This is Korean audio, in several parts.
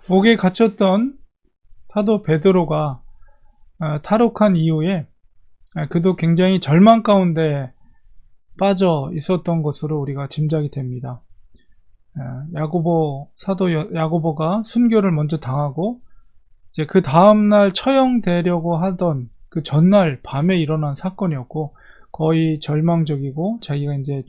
옥에 갇혔던 사도 베드로가 탈옥한 이후에 그도 굉장히 절망 가운데 빠져 있었던 것으로 우리가 짐작이 됩니다. 사도 야고보가 순교를 먼저 당하고 이제 그 다음날 처형되려고 하던 그 전날 밤에 일어난 사건이었고, 거의 절망적이고 자기가 이제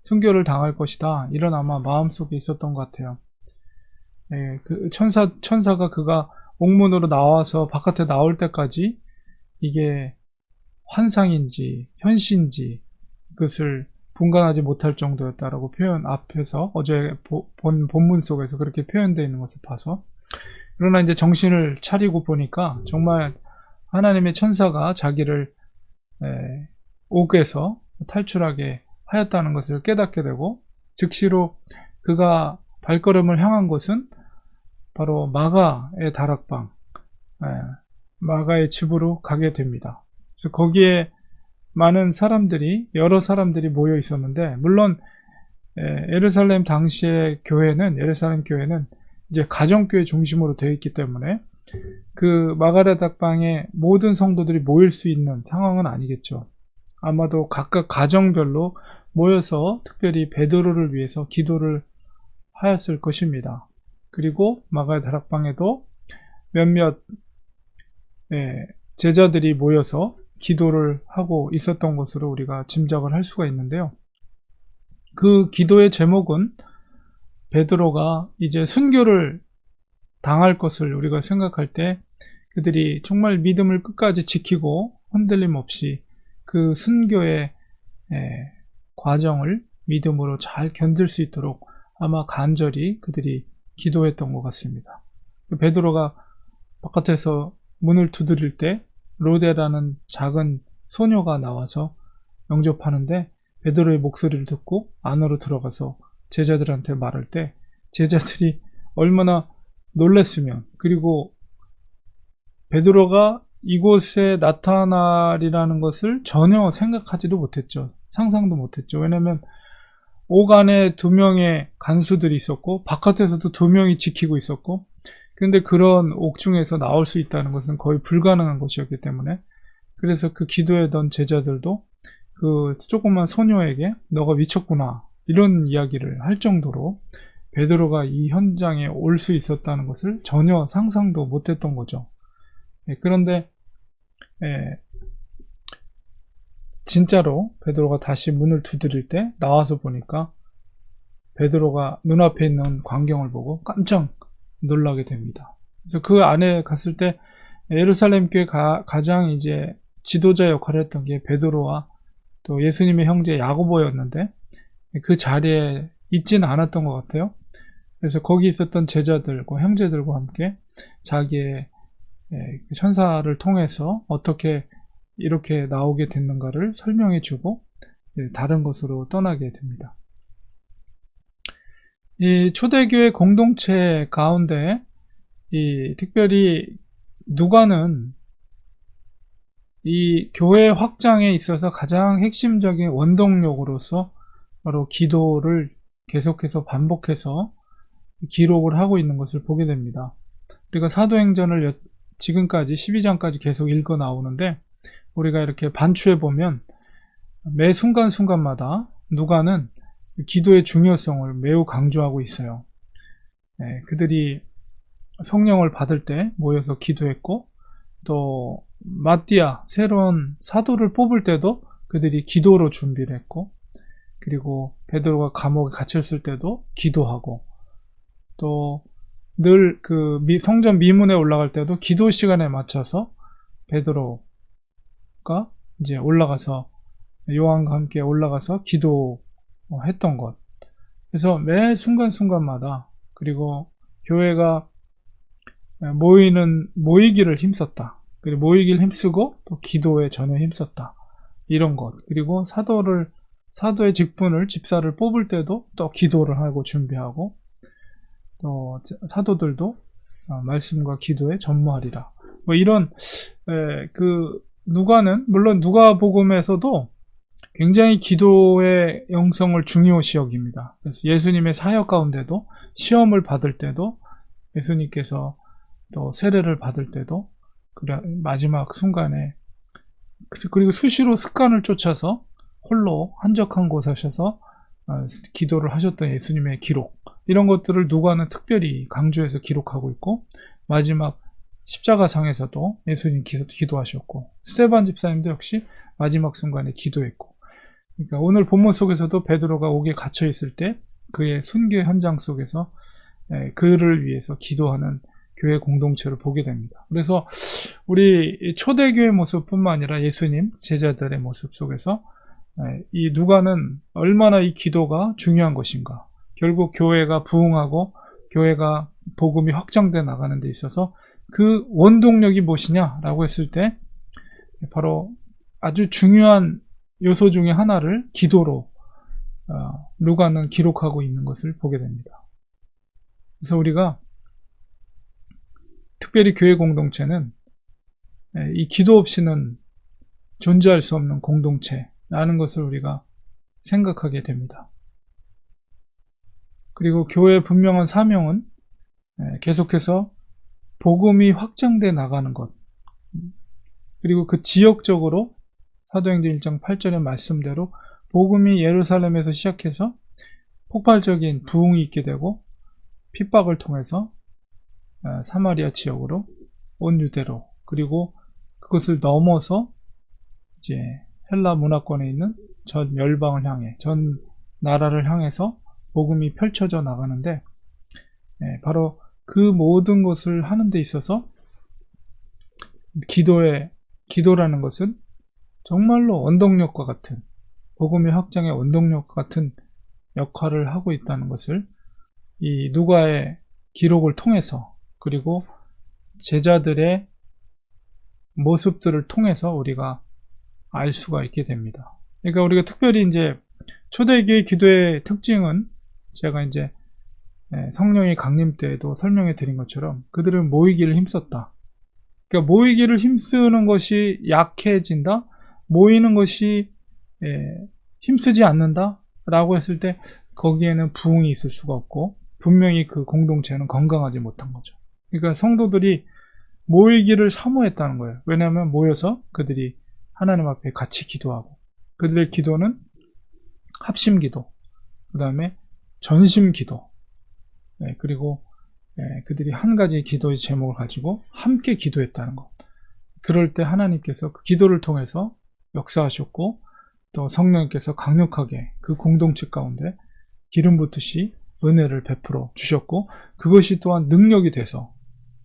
순교를 당할 것이다, 이런 아마 마음속에 있었던 것 같아요. 그 천사가 그가 옥문으로 나와서 바깥에 나올 때까지 이게 환상인지 현실인지 그것을 분간하지 못할 정도였다라고 앞에서 어제 본 본문 속에서 그렇게 표현되어 있는 것을 봐서, 그러나 이제 정신을 차리고 보니까 정말 하나님의 천사가 자기를 옥에서 탈출하게 하였다는 것을 깨닫게 되고, 즉시로 그가 발걸음을 향한 곳은 바로 마가의 다락방, 마가의 집으로 가게 됩니다. 그래서 거기에 여러 사람들이 모여 있었는데, 물론 예루살렘 당시의 예루살렘 교회는 이제 가정교회 중심으로 되어 있기 때문에 그 마가의 다락방에 모든 성도들이 모일 수 있는 상황은 아니겠죠. 아마도 각각 가정별로 모여서 특별히 베드로를 위해서 기도를 하였을 것입니다. 그리고 마가의 다락방에도 몇몇 제자들이 모여서 기도를 하고 있었던 것으로 우리가 짐작을 할 수가 있는데요. 그 기도의 제목은 베드로가 이제 순교를 당할 것을 우리가 생각할 때 그들이 정말 믿음을 끝까지 지키고 흔들림 없이 그 순교의 과정을 믿음으로 잘 견딜 수 있도록 아마 간절히 그들이 기도했던 것 같습니다. 베드로가 바깥에서 문을 두드릴 때 로데라는 작은 소녀가 나와서 영접하는데, 베드로의 목소리를 듣고 안으로 들어가서 제자들한테 말할 때 제자들이 얼마나 놀랐으면, 그리고 베드로가 이곳에 나타나리라는 것을 전혀 생각하지도 못했죠. 상상도 못했죠. 왜냐하면 옥 안에 2명의 간수들이 있었고 바깥에서도 2명이 지키고 있었고, 그런데 그런 옥 중에서 나올 수 있다는 것은 거의 불가능한 것이었기 때문에, 그래서 그 기도했던 제자들도 그 조그만 소녀에게 너가 미쳤구나, 이런 이야기를 할 정도로 베드로가 이 현장에 올 수 있었다는 것을 전혀 상상도 못했던 거죠. 그런데 진짜로 베드로가 다시 문을 두드릴 때 나와서 보니까 베드로가 눈앞에 있는 광경을 보고 깜짝 놀라게 됩니다. 그래서 그 안에 갔을 때 예루살렘 교회 가장 이제 지도자 역할을 했던 게 베드로와 또 예수님의 형제 야고보였는데, 그 자리에 있지는 않았던 것 같아요. 그래서 거기 있었던 제자들과 형제들과 함께 자기의 천사를 통해서 어떻게 이렇게 나오게 됐는가를 설명해 주고 다른 곳으로 떠나게 됩니다. 이 초대교회 공동체 가운데 특별히 누가는 이 교회 확장에 있어서 가장 핵심적인 원동력으로서 바로 기도를 계속해서 반복해서 기록을 하고 있는 것을 보게 됩니다. 우리가 사도행전을 지금까지 12장까지 계속 읽어 나오는데, 우리가 이렇게 반추해 보면 매 순간순간마다 누가는 기도의 중요성을 매우 강조하고 있어요. 그들이 성령을 받을 때 모여서 기도했고, 또 새로운 사도를 뽑을 때도 그들이 기도로 준비를 했고, 그리고 베드로가 감옥에 갇혔을 때도 기도하고, 또 늘 그 성전 미문에 올라갈 때도 기도 시간에 맞춰서 베드로가 이제 올라가서 요한과 함께 올라가서 기도했던 것. 그래서 매 순간순간마다, 그리고 교회가 모이기를 힘썼다, 그리고 모이기를 힘쓰고 또 기도에 전혀 힘썼다, 이런 것. 그리고 사도의 직분을, 집사를 뽑을 때도 또 기도를 하고 준비하고, 또 사도들도 말씀과 기도에 전무하리라, 뭐 이런 누가는 물론 누가복음에서도 굉장히 기도의 영성을 중요시 여깁니다. 그래서 예수님의 사역 가운데도, 시험을 받을 때도 예수님께서 또 세례를 받을 때도 마지막 순간에, 그리고 수시로 습관을 쫓아서 홀로 한적한 곳에 하셔서 기도를 하셨던 예수님의 기록, 이런 것들을 누가는 특별히 강조해서 기록하고 있고, 마지막 십자가상에서도 예수님 기도하셨고, 스데반 집사님도 역시 마지막 순간에 기도했고, 그러니까 오늘 본문 속에서도 베드로가 옥에 갇혀 있을 때 그의 순교 현장 속에서 그를 위해서 기도하는 교회 공동체를 보게 됩니다. 그래서 우리 초대교회 모습뿐만 아니라 예수님 제자들의 모습 속에서 이 누가는 얼마나 이 기도가 중요한 것인가, 결국 교회가 부흥하고 교회가 복음이 확장돼 나가는 데 있어서 그 원동력이 무엇이냐라고 했을 때 바로 아주 중요한 요소 중에 하나를 기도로 누가는 기록하고 있는 것을 보게 됩니다. 그래서 우리가 특별히 교회 공동체는 이 기도 없이는 존재할 수 없는 공동체라는 것을 우리가 생각하게 됩니다. 그리고 교회의 분명한 사명은 계속해서 복음이 확장돼 나가는 것, 그리고 그 지역적으로 사도행전 1장 8절의 말씀대로 복음이 예루살렘에서 시작해서 폭발적인 부흥이 있게 되고 핍박을 통해서 사마리아 지역으로, 온 유대로, 그리고 그것을 넘어서 이제 헬라 문화권에 있는 전 열방을 향해, 전 나라를 향해서 복음이 펼쳐져 나가는데, 바로 그 모든 것을 하는 데 있어서 기도라는 것은 정말로 원동력과 같은, 복음의 확장의 원동력과 같은 역할을 하고 있다는 것을 이 누가의 기록을 통해서, 그리고 제자들의 모습들을 통해서 우리가 알 수가 있게 됩니다. 그러니까 우리가 특별히 이제 초대교회 기도의 특징은 제가 이제 성령의 강림 때에도 설명해 드린 것처럼 그들은 모이기를 힘썼다. 그러니까 모이기를 힘쓰는 것이 약해진다, 모이는 것이 힘쓰지 않는다 라고 했을 때 거기에는 부흥이 있을 수가 없고, 분명히 그 공동체는 건강하지 못한 거죠. 그러니까 성도들이 모이기를 사모했다는 거예요. 왜냐하면 모여서 그들이 하나님 앞에 같이 기도하고, 그들의 기도는 합심 기도, 그 다음에 전심 기도, 그리고 그들이 한 가지 기도의 제목을 가지고 함께 기도했다는 것. 그럴 때 하나님께서 그 기도를 통해서 역사하셨고, 또 성령님께서 강력하게 그 공동체 가운데 기름 붓듯이 은혜를 베풀어 주셨고, 그것이 또한 능력이 돼서,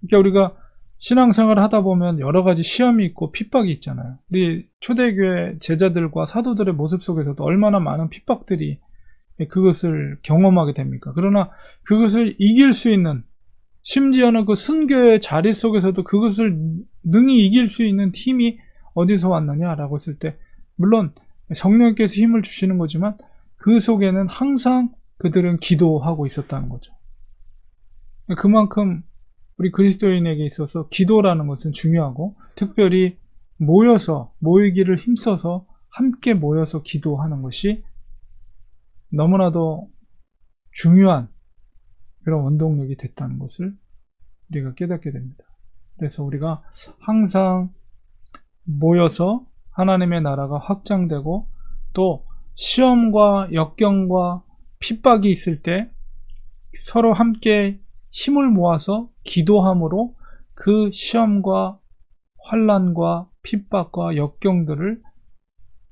그러니까 우리가 신앙생활을 하다 보면 여러 가지 시험이 있고 핍박이 있잖아요. 우리 초대교회 제자들과 사도들의 모습 속에서도 얼마나 많은 핍박들이 그것을 경험하게 됩니까? 그러나 그것을 이길 수 있는, 심지어는 그 순교의 자리 속에서도 그것을 능히 이길 수 있는 힘이 어디서 왔느냐라고 했을 때, 물론 성령께서 힘을 주시는 거지만 그 속에는 항상 그들은 기도하고 있었다는 거죠. 그만큼 우리 그리스도인에게 있어서 기도라는 것은 중요하고, 특별히 모이기를 힘써서 함께 모여서 기도하는 것이 너무나도 중요한 그런 원동력이 됐다는 것을 우리가 깨닫게 됩니다. 그래서 우리가 항상 모여서 하나님의 나라가 확장되고, 또 시험과 역경과 핍박이 있을 때 서로 함께 힘을 모아서 기도함으로 그 시험과 환난과 핍박과 역경들을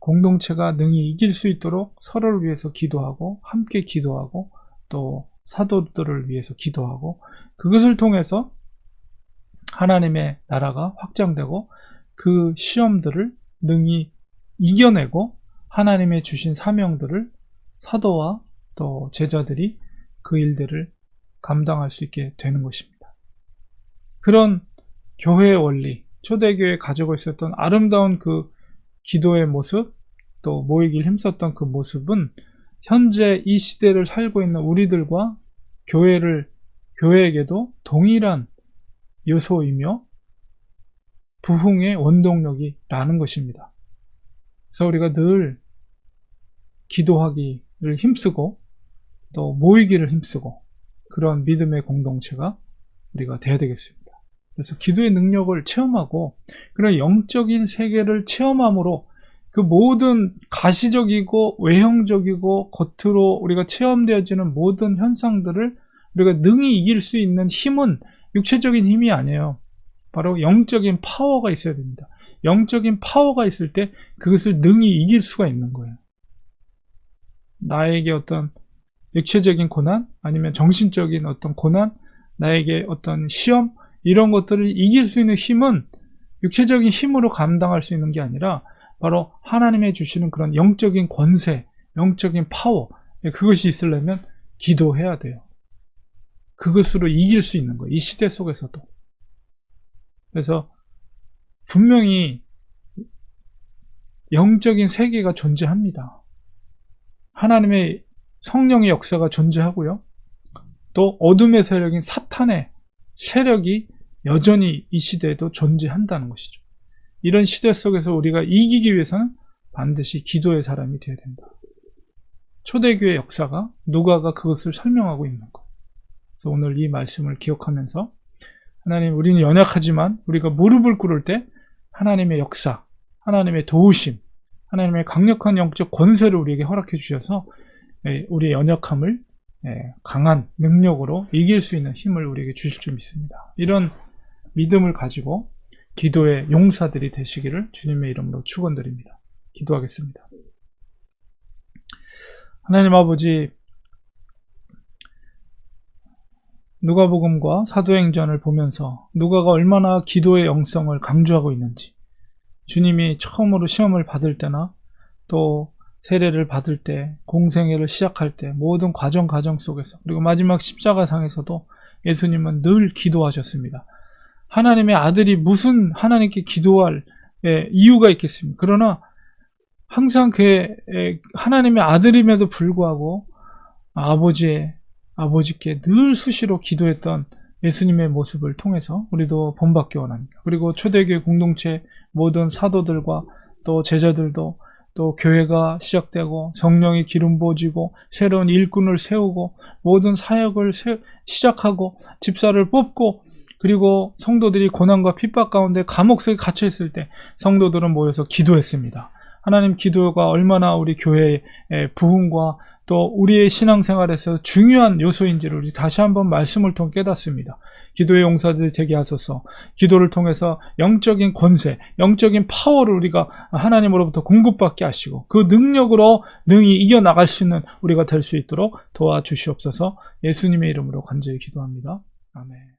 공동체가 능히 이길 수 있도록 서로를 위해서 기도하고, 함께 기도하고, 또 사도들을 위해서 기도하고, 그것을 통해서 하나님의 나라가 확장되고 그 시험들을 능히 이겨내고 하나님의 주신 사명들을 사도와 또 제자들이 그 일들을 감당할 수 있게 되는 것입니다. 그런 교회의 원리, 초대교회에 가지고 있었던 아름다운 그 기도의 모습, 또 모이길 힘썼던 그 모습은 현재 이 시대를 살고 있는 우리들과 교회에게도 동일한 요소이며 부흥의 원동력이라는 것입니다. 그래서 우리가 늘 기도하기를 힘쓰고 또 모이기를 힘쓰고, 그런 믿음의 공동체가 우리가 돼야 되겠습니다. 그래서 기도의 능력을 체험하고 그런 영적인 세계를 체험함으로 그 모든 가시적이고 외형적이고 겉으로 우리가 체험되어지는 모든 현상들을 우리가 능히 이길 수 있는 힘은 육체적인 힘이 아니에요. 바로 영적인 파워가 있어야 됩니다. 영적인 파워가 있을 때 그것을 능히 이길 수가 있는 거예요. 나에게 어떤 육체적인 고난, 아니면 정신적인 어떤 고난, 나에게 어떤 시험, 이런 것들을 이길 수 있는 힘은 육체적인 힘으로 감당할 수 있는 게 아니라 바로 하나님의 주시는 그런 영적인 권세, 영적인 파워, 그것이 있으려면 기도해야 돼요. 그것으로 이길 수 있는 거예요. 이 시대 속에서도. 그래서 분명히 영적인 세계가 존재합니다. 하나님의 성령의 역사가 존재하고요. 또 어둠의 세력인 사탄의 세력이 여전히 이 시대에도 존재한다는 것이죠. 이런 시대 속에서 우리가 이기기 위해서는 반드시 기도의 사람이 되어야 된다. 초대교회 역사가 누가가 그것을 설명하고 있는 것. 그래서 오늘 이 말씀을 기억하면서 하나님, 우리는 연약하지만 우리가 무릎을 꿇을 때 하나님의 역사, 하나님의 도우심, 하나님의 강력한 영적 권세를 우리에게 허락해 주셔서 우리의 연약함을 강한 능력으로 이길 수 있는 힘을 우리에게 주실 줄 믿습니다. 이런 믿음을 가지고 기도의 용사들이 되시기를 주님의 이름으로 축원드립니다. 기도하겠습니다. 하나님 아버지, 누가복음과 사도행전을 보면서 누가가 얼마나 기도의 영성을 강조하고 있는지, 주님이 처음으로 시험을 받을 때나 또 세례를 받을 때, 공생애를 시작할 때, 모든 과정 속에서, 그리고 마지막 십자가상에서도 예수님은 늘 기도하셨습니다. 하나님의 아들이 무슨 하나님께 기도할 이유가 있겠습니까? 그러나 항상 그의 하나님의 아들임에도 불구하고 아버지께 늘 수시로 기도했던 예수님의 모습을 통해서 우리도 본받기 원합니다. 그리고 초대교회 공동체 모든 사도들과 또 제자들도 또 교회가 시작되고 성령의 기름 부어지고 새로운 일꾼을 세우고 모든 사역을 시작하고 집사를 뽑고, 그리고 성도들이 고난과 핍박 가운데 감옥 속에 갇혀 있을 때 성도들은 모여서 기도했습니다. 하나님, 기도가 얼마나 우리 교회의 부흥과 또 우리의 신앙생활에서 중요한 요소인지를 우리 다시 한번 말씀을 통해 깨닫습니다. 기도의 용사들이 되게 하소서. 기도를 통해서 영적인 권세, 영적인 파워를 우리가 하나님으로부터 공급받게 하시고 그 능력으로 능히 이겨나갈 수 있는 우리가 될 수 있도록 도와주시옵소서. 예수님의 이름으로 간절히 기도합니다. 아멘.